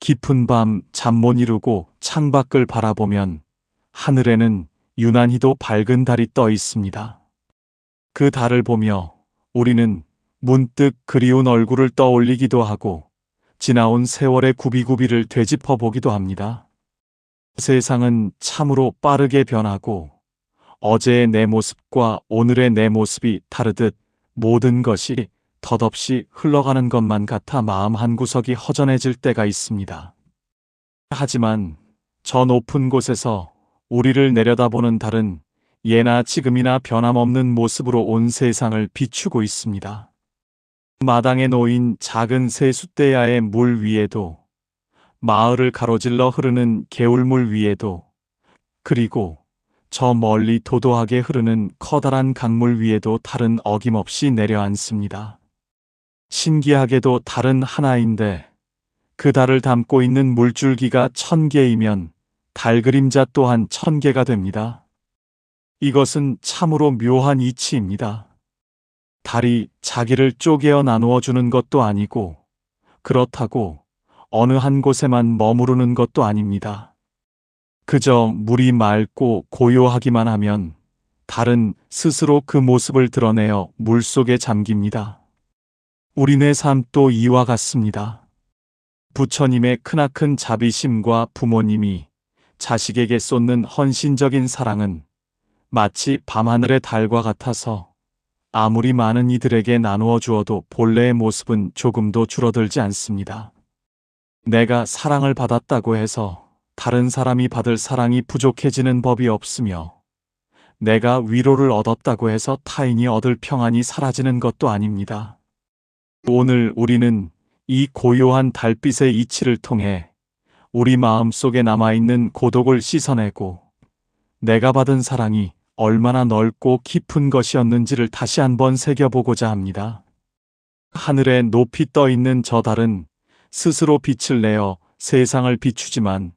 깊은 밤 잠 못 이루고 창밖을 바라보면 하늘에는 유난히도 밝은 달이 떠 있습니다. 그 달을 보며 우리는 문득 그리운 얼굴을 떠올리기도 하고 지나온 세월의 구비구비를 되짚어 보기도 합니다. 세상은 참으로 빠르게 변하고 어제의 내 모습과 오늘의 내 모습이 다르듯 모든 것이 덧없이 흘러가는 것만 같아 마음 한구석이 허전해질 때가 있습니다. 하지만 저 높은 곳에서 우리를 내려다보는 달은 예나 지금이나 변함없는 모습으로 온 세상을 비추고 있습니다. 마당에 놓인 작은 세숫대야의 물 위에도, 마을을 가로질러 흐르는 개울물 위에도, 그리고 저 멀리 도도하게 흐르는 커다란 강물 위에도 달은 어김없이 내려앉습니다. 신기하게도 달은 하나인데 그 달을 담고 있는 물줄기가 1000개이면 달 그림자 또한 1000개가 됩니다. 이것은 참으로 묘한 이치입니다. 달이 자기를 쪼개어 나누어 주는 것도 아니고 그렇다고 어느 한 곳에만 머무르는 것도 아닙니다. 그저 물이 맑고 고요하기만 하면 달은 스스로 그 모습을 드러내어 물속에 잠깁니다. 우리네 삶도 이와 같습니다. 부처님의 크나큰 자비심과 부모님이 자식에게 쏟는 헌신적인 사랑은 마치 밤하늘의 달과 같아서 아무리 많은 이들에게 나누어 주어도 본래의 모습은 조금도 줄어들지 않습니다. 내가 사랑을 받았다고 해서 다른 사람이 받을 사랑이 부족해지는 법이 없으며 내가 위로를 얻었다고 해서 타인이 얻을 평안이 사라지는 것도 아닙니다. 오늘 우리는 이 고요한 달빛의 이치를 통해 우리 마음속에 남아있는 고독을 씻어내고 내가 받은 사랑이 얼마나 넓고 깊은 것이었는지를 다시 한번 새겨보고자 합니다. 하늘에 높이 떠 있는 저 달은 스스로 빛을 내어 세상을 비추지만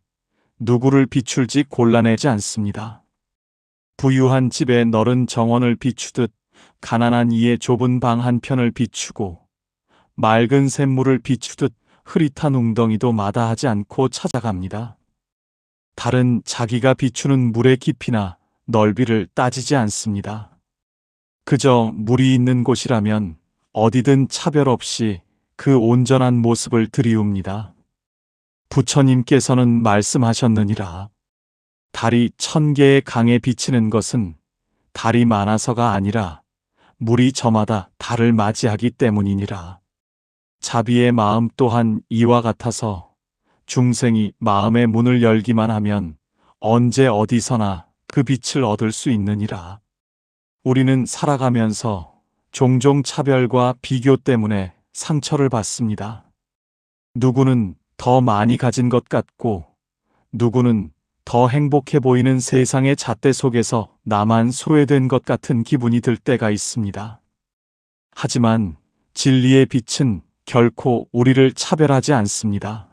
누구를 비출지 골라내지 않습니다. 부유한 집의 너른 정원을 비추듯 가난한 이의 좁은 방 한편을 비추고 맑은 샘물을 비추듯 흐릿한 웅덩이도 마다하지 않고 찾아갑니다. 달은 자기가 비추는 물의 깊이나 넓이를 따지지 않습니다. 그저 물이 있는 곳이라면 어디든 차별 없이 그 온전한 모습을 들이웁니다. 부처님께서는 말씀하셨느니라. 달이 1000개의 강에 비치는 것은 달이 많아서가 아니라 물이 저마다 달을 맞이하기 때문이니라. 자비의 마음 또한 이와 같아서 중생이 마음의 문을 열기만 하면 언제 어디서나 그 빛을 얻을 수 있느니라. 우리는 살아가면서 종종 차별과 비교 때문에 상처를 받습니다. 누구는 더 많이 가진 것 같고 누구는 더 행복해 보이는 세상의 잣대 속에서 나만 소외된 것 같은 기분이 들 때가 있습니다. 하지만 진리의 빛은 결코 우리를 차별하지 않습니다.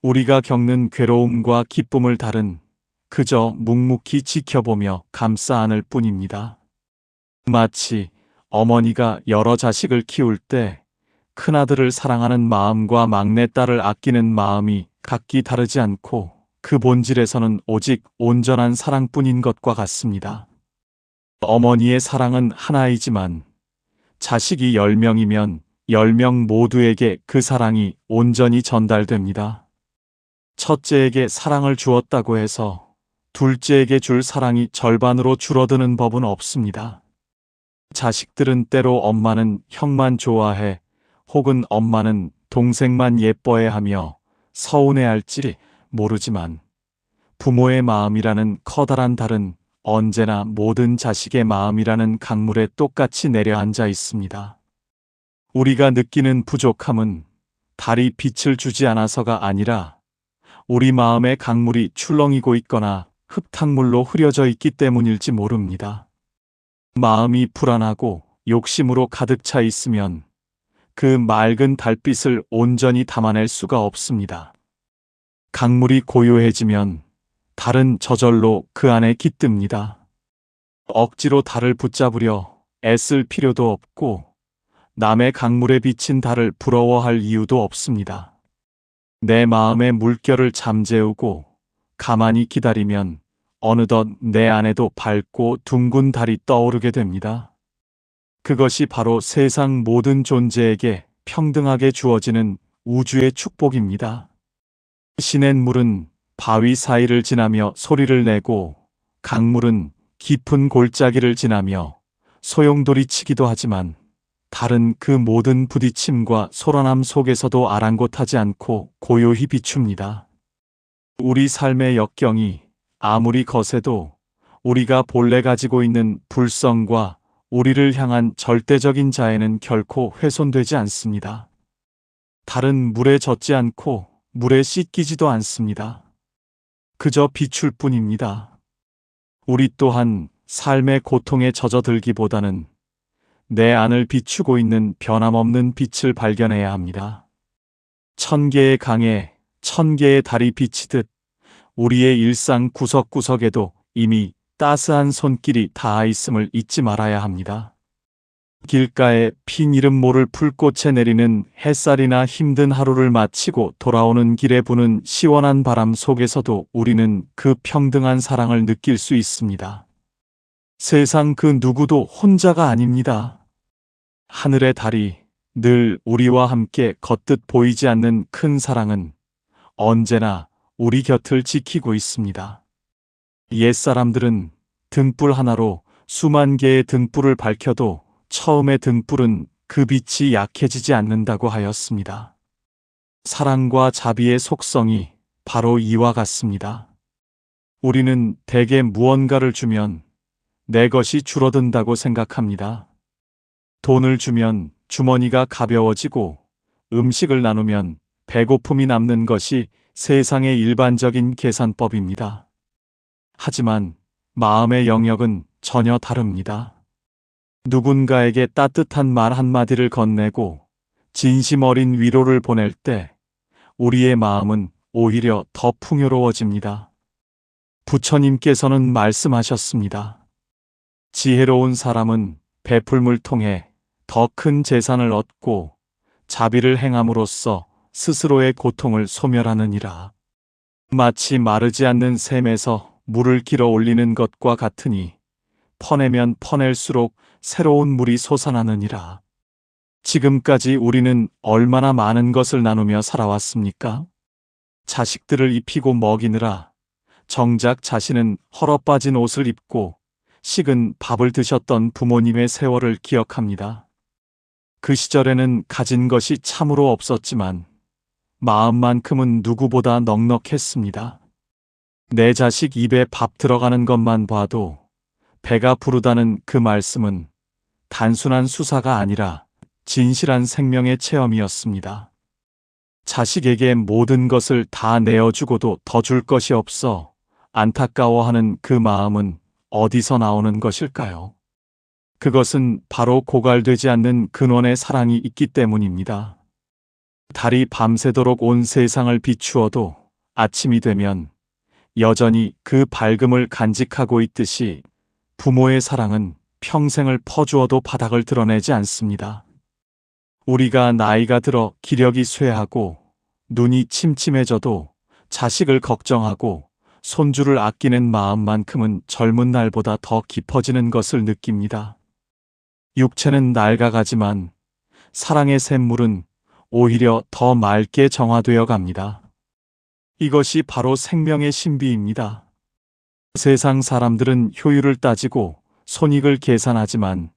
우리가 겪는 괴로움과 기쁨을 달은 그저 묵묵히 지켜보며 감싸 안을 뿐입니다. 마치 어머니가 여러 자식을 키울 때 큰아들을 사랑하는 마음과 막내딸을 아끼는 마음이 각기 다르지 않고 그 본질에서는 오직 온전한 사랑뿐인 것과 같습니다. 어머니의 사랑은 하나이지만 자식이 10명이면 10명 모두에게 그 사랑이 온전히 전달됩니다. 첫째에게 사랑을 주었다고 해서 둘째에게 줄 사랑이 절반으로 줄어드는 법은 없습니다. 자식들은 때로 엄마는 형만 좋아해 혹은 엄마는 동생만 예뻐해 하며 서운해할지 모르지만 부모의 마음이라는 커다란 달은 언제나 모든 자식의 마음이라는 강물에 똑같이 내려앉아 있습니다. 우리가 느끼는 부족함은 달이 빛을 주지 않아서가 아니라 우리 마음의 강물이 출렁이고 있거나 흙탕물로 흐려져 있기 때문일지 모릅니다. 마음이 불안하고 욕심으로 가득 차 있으면 그 맑은 달빛을 온전히 담아낼 수가 없습니다. 강물이 고요해지면 달은 저절로 그 안에 깃듭니다. 억지로 달을 붙잡으려 애쓸 필요도 없고 남의 강물에 비친 달을 부러워할 이유도 없습니다. 내 마음의 물결을 잠재우고 가만히 기다리면 어느덧 내 안에도 밝고 둥근 달이 떠오르게 됩니다. 그것이 바로 세상 모든 존재에게 평등하게 주어지는 우주의 축복입니다. 시냇물은 바위 사이를 지나며 소리를 내고 강물은 깊은 골짜기를 지나며 소용돌이치기도 하지만 달은 그 모든 부딪힘과 소란함 속에서도 아랑곳하지 않고 고요히 비춥니다. 우리 삶의 역경이 아무리 거세도 우리가 본래 가지고 있는 불성과 우리를 향한 절대적인 자애는 결코 훼손되지 않습니다. 달은 물에 젖지 않고 물에 씻기지도 않습니다. 그저 비출 뿐입니다. 우리 또한 삶의 고통에 젖어들기보다는 내 안을 비추고 있는 변함없는 빛을 발견해야 합니다. 1000개의 강에 1000개의 달이 비치듯 우리의 일상 구석구석에도 이미 따스한 손길이 닿아 있음을 잊지 말아야 합니다. 길가에 핀 이름 모를 풀꽃에 내리는 햇살이나 힘든 하루를 마치고 돌아오는 길에 부는 시원한 바람 속에서도 우리는 그 평등한 사랑을 느낄 수 있습니다. 세상 그 누구도 혼자가 아닙니다. 하늘의 달이 늘 우리와 함께 겉듯 보이지 않는 큰 사랑은 언제나 우리 곁을 지키고 있습니다. 옛사람들은 등불 하나로 수만 개의 등불을 밝혀도 처음의 등불은 그 빛이 약해지지 않는다고 하였습니다. 사랑과 자비의 속성이 바로 이와 같습니다. 우리는 대개 무언가를 주면 내 것이 줄어든다고 생각합니다. 돈을 주면 주머니가 가벼워지고 음식을 나누면 배고픔이 남는 것이 세상의 일반적인 계산법입니다. 하지만 마음의 영역은 전혀 다릅니다. 누군가에게 따뜻한 말 한마디를 건네고 진심 어린 위로를 보낼 때 우리의 마음은 오히려 더 풍요로워집니다. 부처님께서는 말씀하셨습니다. 지혜로운 사람은 베풀물 통해 더 큰 재산을 얻고 자비를 행함으로써 스스로의 고통을 소멸하느니라. 마치 마르지 않는 샘에서 물을 길어 올리는 것과 같으니 퍼내면 퍼낼수록 새로운 물이 솟아나느니라. 지금까지 우리는 얼마나 많은 것을 나누며 살아왔습니까? 자식들을 입히고 먹이느라 정작 자신은 헐어빠진 옷을 입고 식은 밥을 드셨던 부모님의 세월을 기억합니다. 그 시절에는 가진 것이 참으로 없었지만 마음만큼은 누구보다 넉넉했습니다. 내 자식 입에 밥 들어가는 것만 봐도 배가 부르다는 그 말씀은 단순한 수사가 아니라 진실한 생명의 체험이었습니다. 자식에게 모든 것을 다 내어주고도 더 줄 것이 없어 안타까워하는 그 마음은 어디서 나오는 것일까요? 그것은 바로 고갈되지 않는 근원의 사랑이 있기 때문입니다. 달이 밤새도록 온 세상을 비추어도 아침이 되면 여전히 그 밝음을 간직하고 있듯이 부모의 사랑은 평생을 퍼주어도 바닥을 드러내지 않습니다. 우리가 나이가 들어 기력이 쇠하고 눈이 침침해져도 자식을 걱정하고 손주를 아끼는 마음만큼은 젊은 날보다 더 깊어지는 것을 느낍니다. 육체는 낡아가지만 사랑의 샘물은 오히려 더 맑게 정화되어 갑니다. 이것이 바로 생명의 신비입니다. 세상 사람들은 효율을 따지고 손익을 계산하지만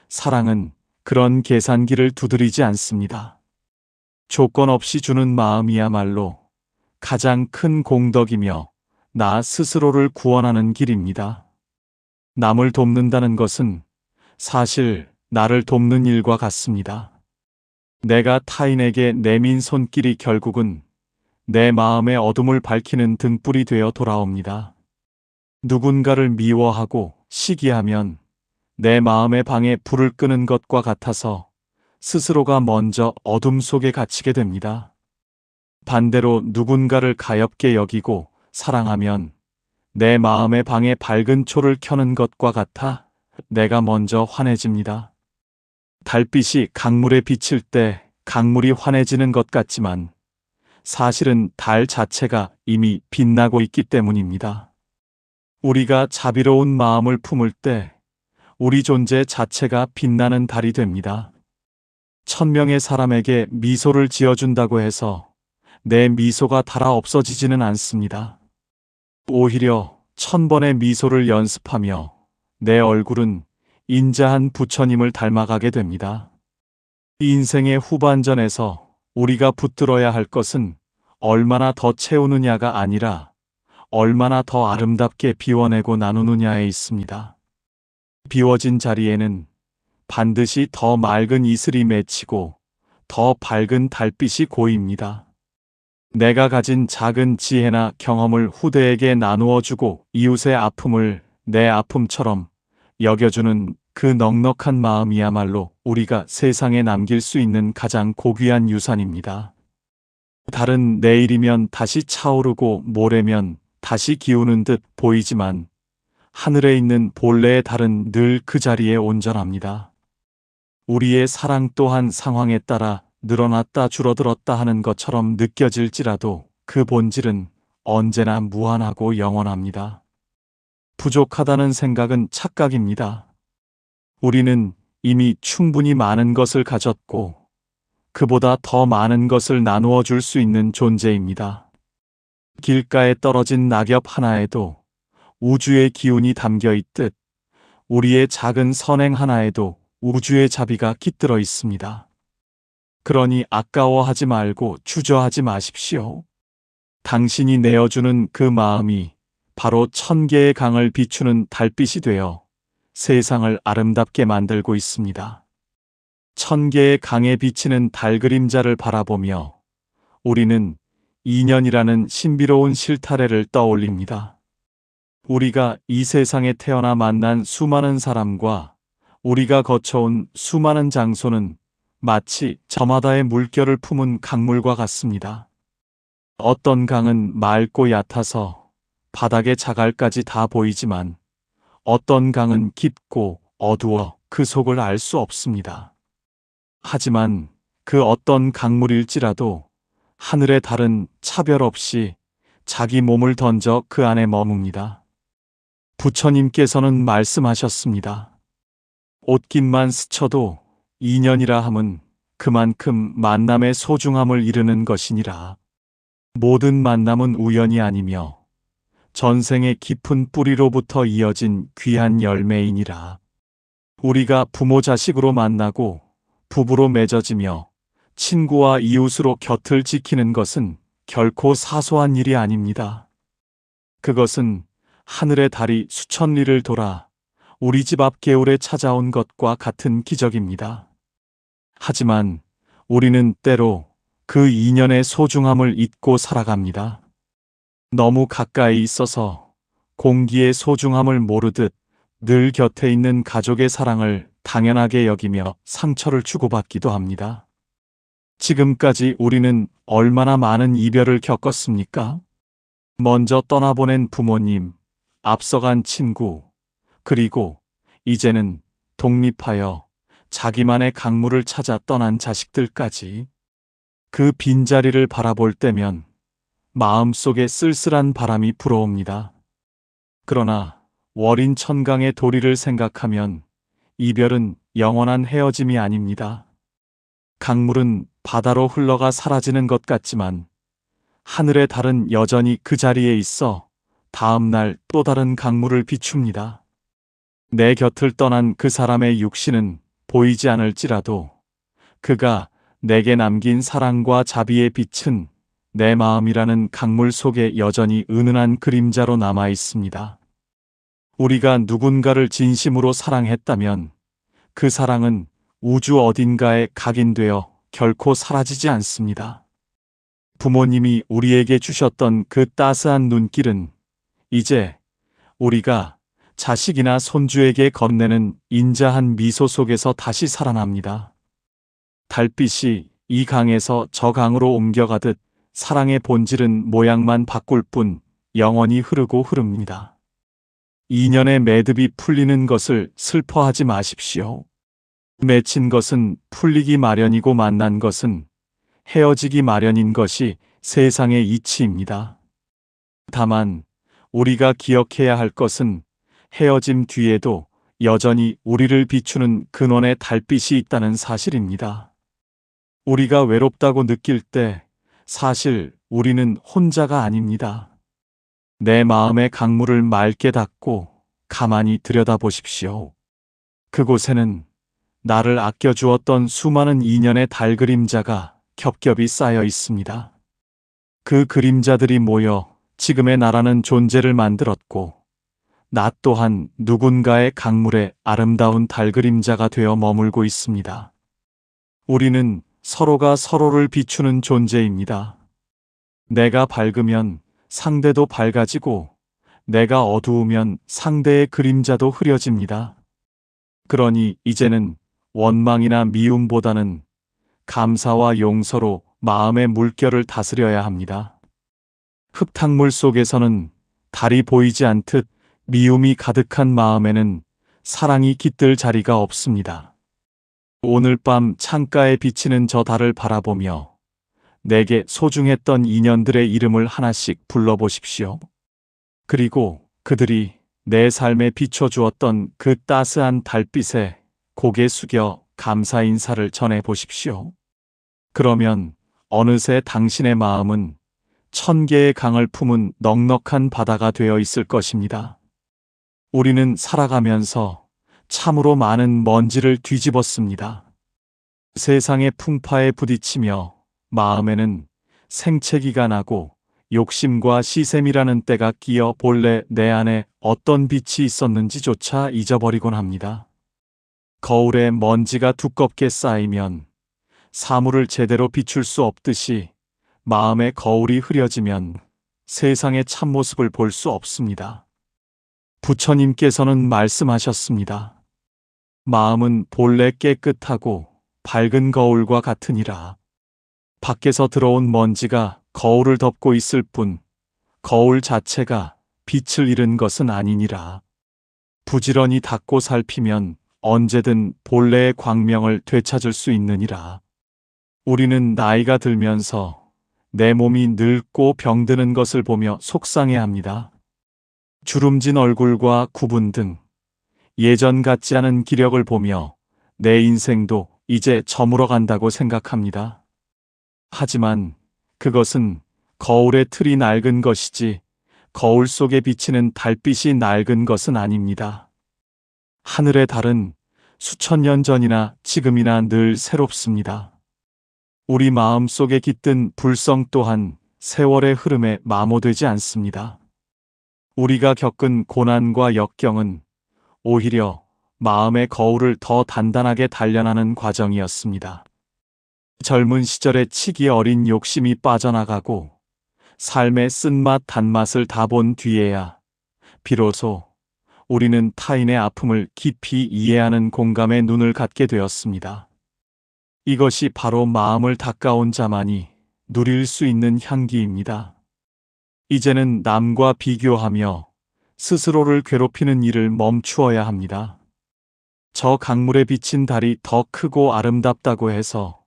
사랑은 그런 계산기를 두드리지 않습니다. 조건 없이 주는 마음이야말로 가장 큰 공덕이며 나 스스로를 구원하는 길입니다. 남을 돕는다는 것은 사실 나를 돕는 일과 같습니다. 내가 타인에게 내민 손길이 결국은 내 마음의 어둠을 밝히는 등불이 되어 돌아옵니다. 누군가를 미워하고 시기하면 내 마음의 방에 불을 끄는 것과 같아서 스스로가 먼저 어둠 속에 갇히게 됩니다. 반대로 누군가를 가엾게 여기고 사랑하면 내 마음의 방에 밝은 초를 켜는 것과 같아 내가 먼저 환해집니다. 달빛이 강물에 비칠 때 강물이 환해지는 것 같지만 사실은 달 자체가 이미 빛나고 있기 때문입니다. 우리가 자비로운 마음을 품을 때 우리 존재 자체가 빛나는 달이 됩니다. 1000명의 사람에게 미소를 지어준다고 해서 내 미소가 달아 없어지지는 않습니다. 오히려 1000번의 미소를 연습하며 내 얼굴은 인자한 부처님을 닮아가게 됩니다. 인생의 후반전에서 우리가 붙들어야 할 것은 얼마나 더 채우느냐가 아니라 얼마나 더 아름답게 비워내고 나누느냐에 있습니다. 비워진 자리에는 반드시 더 맑은 이슬이 맺히고 더 밝은 달빛이 고입니다. 내가 가진 작은 지혜나 경험을 후대에게 나누어 주고 이웃의 아픔을 내 아픔처럼 여겨주는 그 넉넉한 마음이야말로 우리가 세상에 남길 수 있는 가장 고귀한 유산입니다. 달은 내일이면 다시 차오르고 모레면 다시 기우는 듯 보이지만 하늘에 있는 본래의 달은 늘 그 자리에 온전합니다. 우리의 사랑 또한 상황에 따라 늘어났다 줄어들었다 하는 것처럼 느껴질지라도 그 본질은 언제나 무한하고 영원합니다. 부족하다는 생각은 착각입니다. 우리는 이미 충분히 많은 것을 가졌고 그보다 더 많은 것을 나누어 줄 수 있는 존재입니다. 길가에 떨어진 낙엽 하나에도 우주의 기운이 담겨 있듯 우리의 작은 선행 하나에도 우주의 자비가 깃들어 있습니다. 그러니 아까워하지 말고 주저하지 마십시오. 당신이 내어주는 그 마음이 바로 1000개의 강을 비추는 달빛이 되어 세상을 아름답게 만들고 있습니다. 1000개의 강에 비치는 달 그림자를 바라보며 우리는 인연이라는 신비로운 실타래를 떠올립니다. 우리가 이 세상에 태어나 만난 수많은 사람과 우리가 거쳐온 수많은 장소는 마치 저마다의 물결을 품은 강물과 같습니다. 어떤 강은 맑고 얕아서 바닥의 자갈까지 다 보이지만 어떤 강은 깊고 어두워 그 속을 알 수 없습니다. 하지만 그 어떤 강물일지라도 하늘의 달은 차별 없이 자기 몸을 던져 그 안에 머뭅니다. 부처님께서는 말씀하셨습니다. 옷깃만 스쳐도 인연이라 함은 그만큼 만남의 소중함을 이르는 것이니라. 모든 만남은 우연이 아니며 전생의 깊은 뿌리로부터 이어진 귀한 열매이니라. 우리가 부모 자식으로 만나고 부부로 맺어지며 친구와 이웃으로 곁을 지키는 것은 결코 사소한 일이 아닙니다. 그것은 하늘의 달이 수천 리를 돌아 우리 집 앞 개울에 찾아온 것과 같은 기적입니다. 하지만 우리는 때로 그 인연의 소중함을 잊고 살아갑니다. 너무 가까이 있어서 공기의 소중함을 모르듯 늘 곁에 있는 가족의 사랑을 당연하게 여기며 상처를 주고받기도 합니다. 지금까지 우리는 얼마나 많은 이별을 겪었습니까? 먼저 떠나보낸 부모님, 앞서간 친구, 그리고 이제는 독립하여 자기만의 강물을 찾아 떠난 자식들까지. 그 빈자리를 바라볼 때면 마음속에 쓸쓸한 바람이 불어옵니다. 그러나 월인 천강의 도리를 생각하면 이별은 영원한 헤어짐이 아닙니다. 강물은 바다로 흘러가 사라지는 것 같지만 하늘의 달은 여전히 그 자리에 있어 다음 날 또 다른 강물을 비춥니다. 내 곁을 떠난 그 사람의 육신은 보이지 않을지라도 그가 내게 남긴 사랑과 자비의 빛은 내 마음이라는 강물 속에 여전히 은은한 그림자로 남아 있습니다. 우리가 누군가를 진심으로 사랑했다면 그 사랑은 우주 어딘가에 각인되어 결코 사라지지 않습니다. 부모님이 우리에게 주셨던 그 따스한 눈길은 이제 우리가 자식이나 손주에게 건네는 인자한 미소 속에서 다시 살아납니다. 달빛이 이 강에서 저 강으로 옮겨가듯 사랑의 본질은 모양만 바꿀 뿐 영원히 흐르고 흐릅니다. 인연의 매듭이 풀리는 것을 슬퍼하지 마십시오. 맺힌 것은 풀리기 마련이고 만난 것은 헤어지기 마련인 것이 세상의 이치입니다. 다만 우리가 기억해야 할 것은 헤어짐 뒤에도 여전히 우리를 비추는 근원의 달빛이 있다는 사실입니다. 우리가 외롭다고 느낄 때 사실 우리는 혼자가 아닙니다. 내 마음의 강물을 맑게 닫고 가만히 들여다보십시오. 그곳에는 나를 아껴주었던 수많은 인연의 달 그림자가 겹겹이 쌓여 있습니다. 그 그림자들이 모여 지금의 나라는 존재를 만들었고, 나 또한 누군가의 강물에 아름다운 달 그림자가 되어 머물고 있습니다. 우리는 서로가 서로를 비추는 존재입니다. 내가 밝으면 상대도 밝아지고, 내가 어두우면 상대의 그림자도 흐려집니다. 그러니 이제는 원망이나 미움보다는 감사와 용서로 마음의 물결을 다스려야 합니다. 흙탕물 속에서는 달이 보이지 않듯 미움이 가득한 마음에는 사랑이 깃들 자리가 없습니다. 오늘 밤 창가에 비치는 저 달을 바라보며 내게 소중했던 인연들의 이름을 하나씩 불러보십시오. 그리고 그들이 내 삶에 비춰주었던 그 따스한 달빛에 고개 숙여 감사 인사를 전해보십시오. 그러면 어느새 당신의 마음은 1000개의 강을 품은 넉넉한 바다가 되어 있을 것입니다. 우리는 살아가면서 참으로 많은 먼지를 뒤집었습니다. 세상의 풍파에 부딪히며 마음에는 생채기가 나고 욕심과 시샘이라는 때가 끼어 본래 내 안에 어떤 빛이 있었는지조차 잊어버리곤 합니다. 거울에 먼지가 두껍게 쌓이면 사물을 제대로 비출 수 없듯이 마음의 거울이 흐려지면 세상의 참모습을 볼 수 없습니다. 부처님께서는 말씀하셨습니다. 마음은 본래 깨끗하고 밝은 거울과 같으니라. 밖에서 들어온 먼지가 거울을 덮고 있을 뿐 거울 자체가 빛을 잃은 것은 아니니라. 부지런히 닦고 살피면 언제든 본래의 광명을 되찾을 수 있느니라. 우리는 나이가 들면서 내 몸이 늙고 병드는 것을 보며 속상해합니다. 주름진 얼굴과 구분 등 예전 같지 않은 기력을 보며 내 인생도 이제 저물어 간다고 생각합니다. 하지만 그것은 거울의 틀이 낡은 것이지 거울 속에 비치는 달빛이 낡은 것은 아닙니다. 하늘의 달은 수천 년 전이나 지금이나 늘 새롭습니다. 우리 마음 속에 깃든 불성 또한 세월의 흐름에 마모되지 않습니다. 우리가 겪은 고난과 역경은 오히려 마음의 거울을 더 단단하게 단련하는 과정이었습니다. 젊은 시절의 치기 어린 욕심이 빠져나가고 삶의 쓴맛 단맛을 다 본 뒤에야 비로소 우리는 타인의 아픔을 깊이 이해하는 공감의 눈을 갖게 되었습니다. 이것이 바로 마음을 닦아온 자만이 누릴 수 있는 향기입니다. 이제는 남과 비교하며 스스로를 괴롭히는 일을 멈추어야 합니다. 저 강물에 비친 달이 더 크고 아름답다고 해서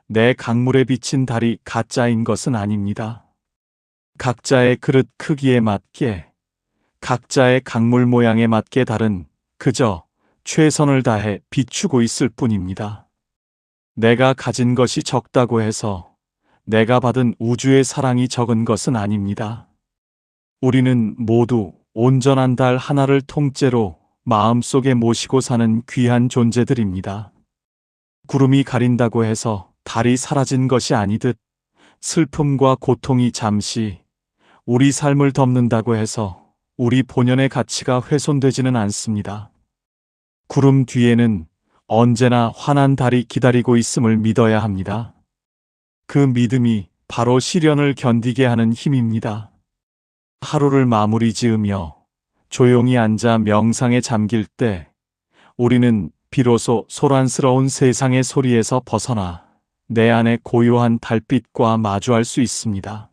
내 강물에 비친 달이 가짜인 것은 아닙니다. 각자의 그릇 크기에 맞게, 각자의 강물 모양에 맞게 달은 그저 최선을 다해 비추고 있을 뿐입니다. 내가 가진 것이 적다고 해서 내가 받은 우주의 사랑이 적은 것은 아닙니다. 우리는 모두 온전한 달 하나를 통째로 마음속에 모시고 사는 귀한 존재들입니다. 구름이 가린다고 해서 달이 사라진 것이 아니듯 슬픔과 고통이 잠시 우리 삶을 덮는다고 해서 우리 본연의 가치가 훼손되지는 않습니다. 구름 뒤에는 언제나 환한 달이 기다리고 있음을 믿어야 합니다. 그 믿음이 바로 시련을 견디게 하는 힘입니다. 하루를 마무리 지으며 조용히 앉아 명상에 잠길 때 우리는 비로소 소란스러운 세상의 소리에서 벗어나 내 안의 고요한 달빛과 마주할 수 있습니다.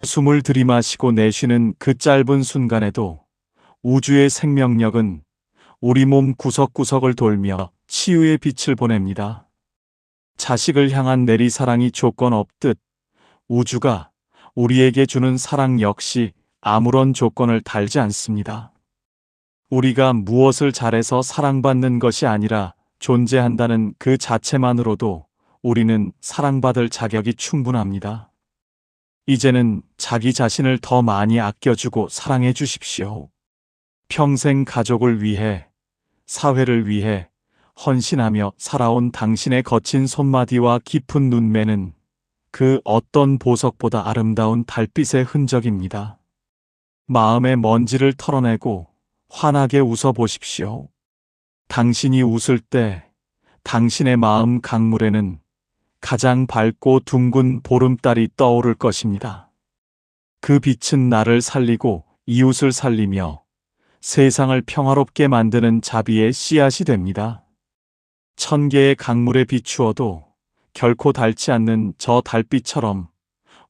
숨을 들이마시고 내쉬는 그 짧은 순간에도 우주의 생명력은 우리 몸 구석구석을 돌며 치유의 빛을 보냅니다. 자식을 향한 내리사랑이 조건 없듯 우주가 우리에게 주는 사랑 역시 아무런 조건을 달지 않습니다. 우리가 무엇을 잘해서 사랑받는 것이 아니라 존재한다는 그 자체만으로도 우리는 사랑받을 자격이 충분합니다. 이제는 자기 자신을 더 많이 아껴주고 사랑해 주십시오. 평생 가족을 위해, 사회를 위해 헌신하며 살아온 당신의 거친 손마디와 깊은 눈매는 그 어떤 보석보다 아름다운 달빛의 흔적입니다. 마음의 먼지를 털어내고 환하게 웃어 보십시오. 당신이 웃을 때 당신의 마음 강물에는 가장 밝고 둥근 보름달이 떠오를 것입니다. 그 빛은 나를 살리고 이웃을 살리며 세상을 평화롭게 만드는 자비의 씨앗이 됩니다. 1000개의 강물에 비추어도 결코 닳지 않는 저 달빛처럼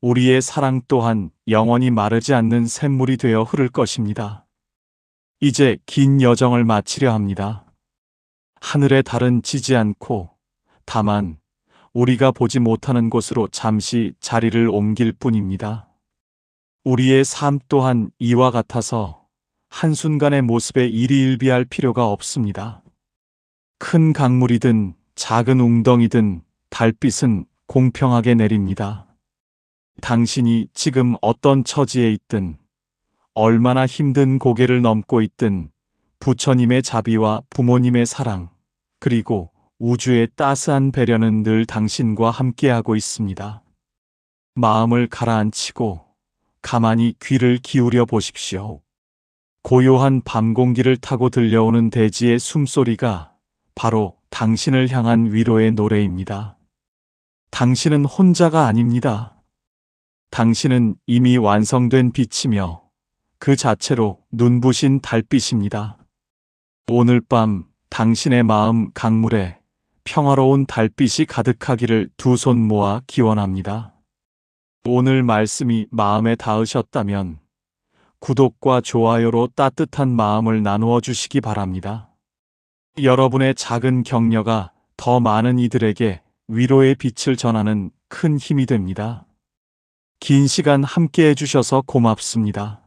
우리의 사랑 또한 영원히 마르지 않는 샘물이 되어 흐를 것입니다. 이제 긴 여정을 마치려 합니다. 하늘의 달은 지지 않고 다만 우리가 보지 못하는 곳으로 잠시 자리를 옮길 뿐입니다. 우리의 삶 또한 이와 같아서 한순간의 모습에 일희일비할 필요가 없습니다. 큰 강물이든 작은 웅덩이든 달빛은 공평하게 내립니다. 당신이 지금 어떤 처지에 있든 얼마나 힘든 고개를 넘고 있든 부처님의 자비와 부모님의 사랑 그리고 우주의 따스한 배려는 늘 당신과 함께하고 있습니다. 마음을 가라앉히고 가만히 귀를 기울여 보십시오. 고요한 밤 공기를 타고 들려오는 대지의 숨소리가 바로 당신을 향한 위로의 노래입니다. 당신은 혼자가 아닙니다. 당신은 이미 완성된 빛이며 그 자체로 눈부신 달빛입니다. 오늘 밤 당신의 마음 강물에 평화로운 달빛이 가득하기를 두 손 모아 기원합니다. 오늘 말씀이 마음에 닿으셨다면 구독과 좋아요로 따뜻한 마음을 나누어 주시기 바랍니다. 여러분의 작은 격려가 더 많은 이들에게 위로의 빛을 전하는 큰 힘이 됩니다. 긴 시간 함께 해주셔서 고맙습니다.